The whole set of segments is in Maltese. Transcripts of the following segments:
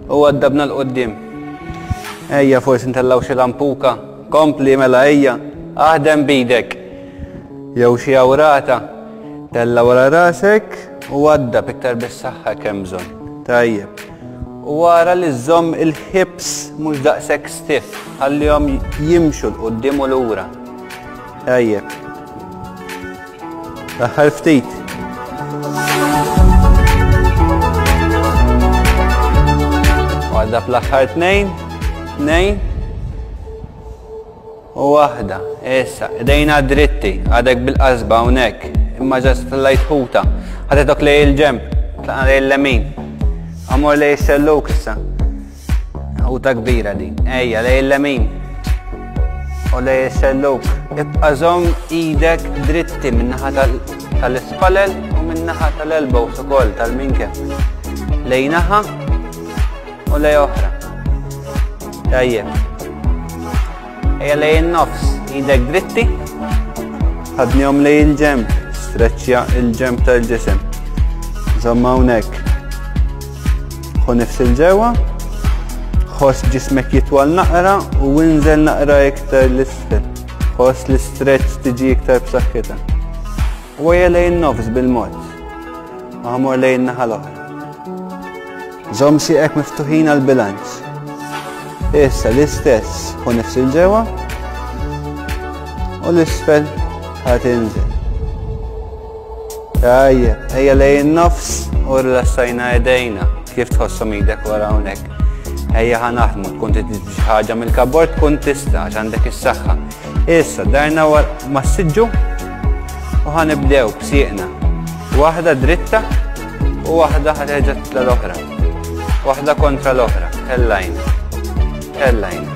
u għaddabna l-qoddim. Ejja forsi ntellaw xi lampuka, kompli mela ejja, aħdem bidek. Jew xi awrata, tella wara rasek u għaddab iktar bis-saħħa kemm bżonn. Tajjeb. U wara li żomm il-hips mhux daqshekk stiff, ħallihom jimxu l-qoddim u lura. Tajjeb. Daħħal ftit. Għadda fl-aħħar tnejn u waħda. Issa, idejna dritti, għadek bil-qasba hawnhekk, imma ġast tellajt ħuta. Ħatetok lej il-ġemp, tlaqna lej il-lemin. Amor lej il-xelluk issa. Ħuta kbira din. Ejja, lej il-lemin. U lej il-xelluk. Ibqa' żomm idek dritti min-naħa tal-ispalel u min-naħa tal-elbows ukoll tal-minkem. Lej naħa u lej oħra. Tajjeb. Ejja lej in-nofs, idek dritti. Ħadnihom lej il-ġemp, streċċja il-ġemp tal-ġisem. Żomm hawnhekk. Ħu nifsil ġewwa. Ħoss ġismek jitwal naqra u inżel naqra iktar l-isfel. Ħoss l-istretch tiġi iktar b'saħħitha. U ejja lejn nofs bil-mod. Aħmor lejn naħa l-oħra. Żomm xieqek miftuħin għall-bilanċ. Issa l-istess ħu nifsil ġewwa u l-isfel ħadd inżel. Tajjeb, ejja lejn nofs u rilassajna idejna. Kif tħossom idek wara hawnhekk. Ejja ħanaħdmu, tkun titġi xi ħaġa mill-kabord tkun tista' għax għandek is-saħħa. Issa darna mas-siġġu u ħanibdew b'sieqna. Waħda dritta u waħda ħaterġa' titla l-oħra. Waħda kontra l-oħra, tellajna. Tellajna.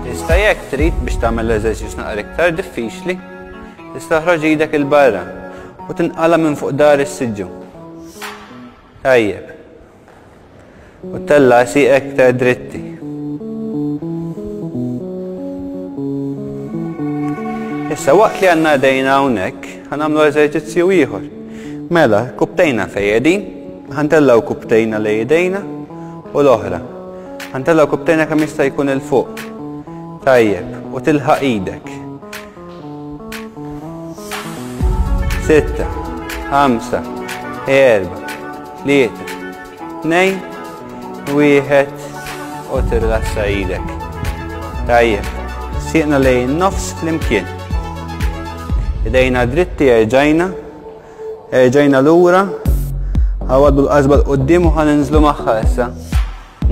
Tista' jekk trid biex tagħmel l-eżerċizzju naqra iktar diffiċli, tista' toħroġ idek il-barra u tinqala minn fuq dar is-siġġu. Tajjeb. U tella siqek iktar dritti. Issa waqt li għandna dejna hawnhekk, ħanagħmlu eżerċizzju ieħor. Mela, kubtejna fejn qegħdin, ħantellaw kubtejna lejn idejna u l-oħra. Ħantellaw kubtejna kemm jista' jkun il fuq. Tajjeb, u tilħaq idek. 6, 5, 4, 3, 2, 1 u tirlassa idek. Tajjeb, sieqna lejn nofs flimkien. Idejna dritti erġajna lura, għawaddu l-qasba l-qoddim u ħaninżlu magħha issa.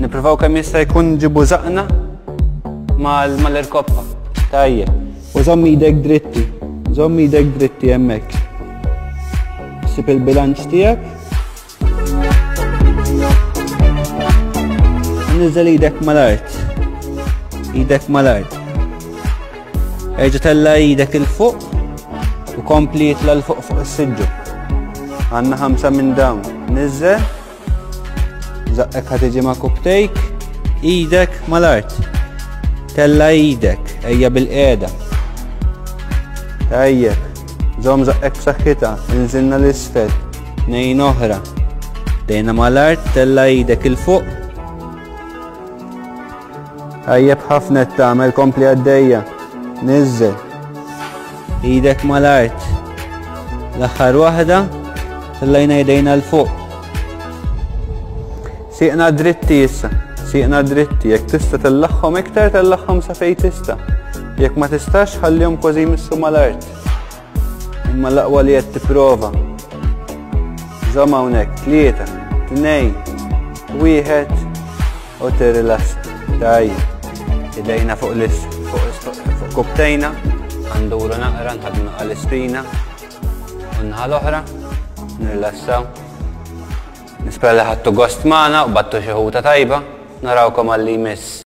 Nippruvaw kemm jista' jkun ġibu żaqna mal-irkoppa. Tajjeb. U żomm idek dritti. Żomm idek dritti hemmhekk. Sib il-bilanċ tiegħek. Niżel idek mal-art. Idek mal-art. Erġa' tella idek il fuq u kompli jitla l fuq is-siġġu. Għandna 5 minn dawn. Niżel. Żaqqek ħatiġi ma' kubtejk. Idek mal-art. Tella idek, ejja bil-qiegħda. Tajjeb, żomm żaqqek b'saħħitha, inżilna l-isfel. Nejn oħra. Dejna mal-art, tella idek il fuq. Tajjeb ħafna tagħmel kompli għaddejja. Niżel. Idek mal-art. L-aħħar waħda, tellajna jdejna l fuq. Sieqna dritti issa. Sieqna dritti, jekk tista' tellaħħom iktar tellaħħom sa fejn tista'. Jekk ma tistax ħallihom kważi jmissu mal-art. Imma l-aqwa li qed tipprova. Żomm hawnhekk, 3, 2, 1 u tirrilassa. Tajjeb. Idejna fuq kubtejna, għanduru naqra nħadmu għall-ispina u n-naħa l-oħra, nirrilassaw. Nispera li ħadtu gost magħna u battu xi ħuta tajba. Narawkom għall-li jmiss.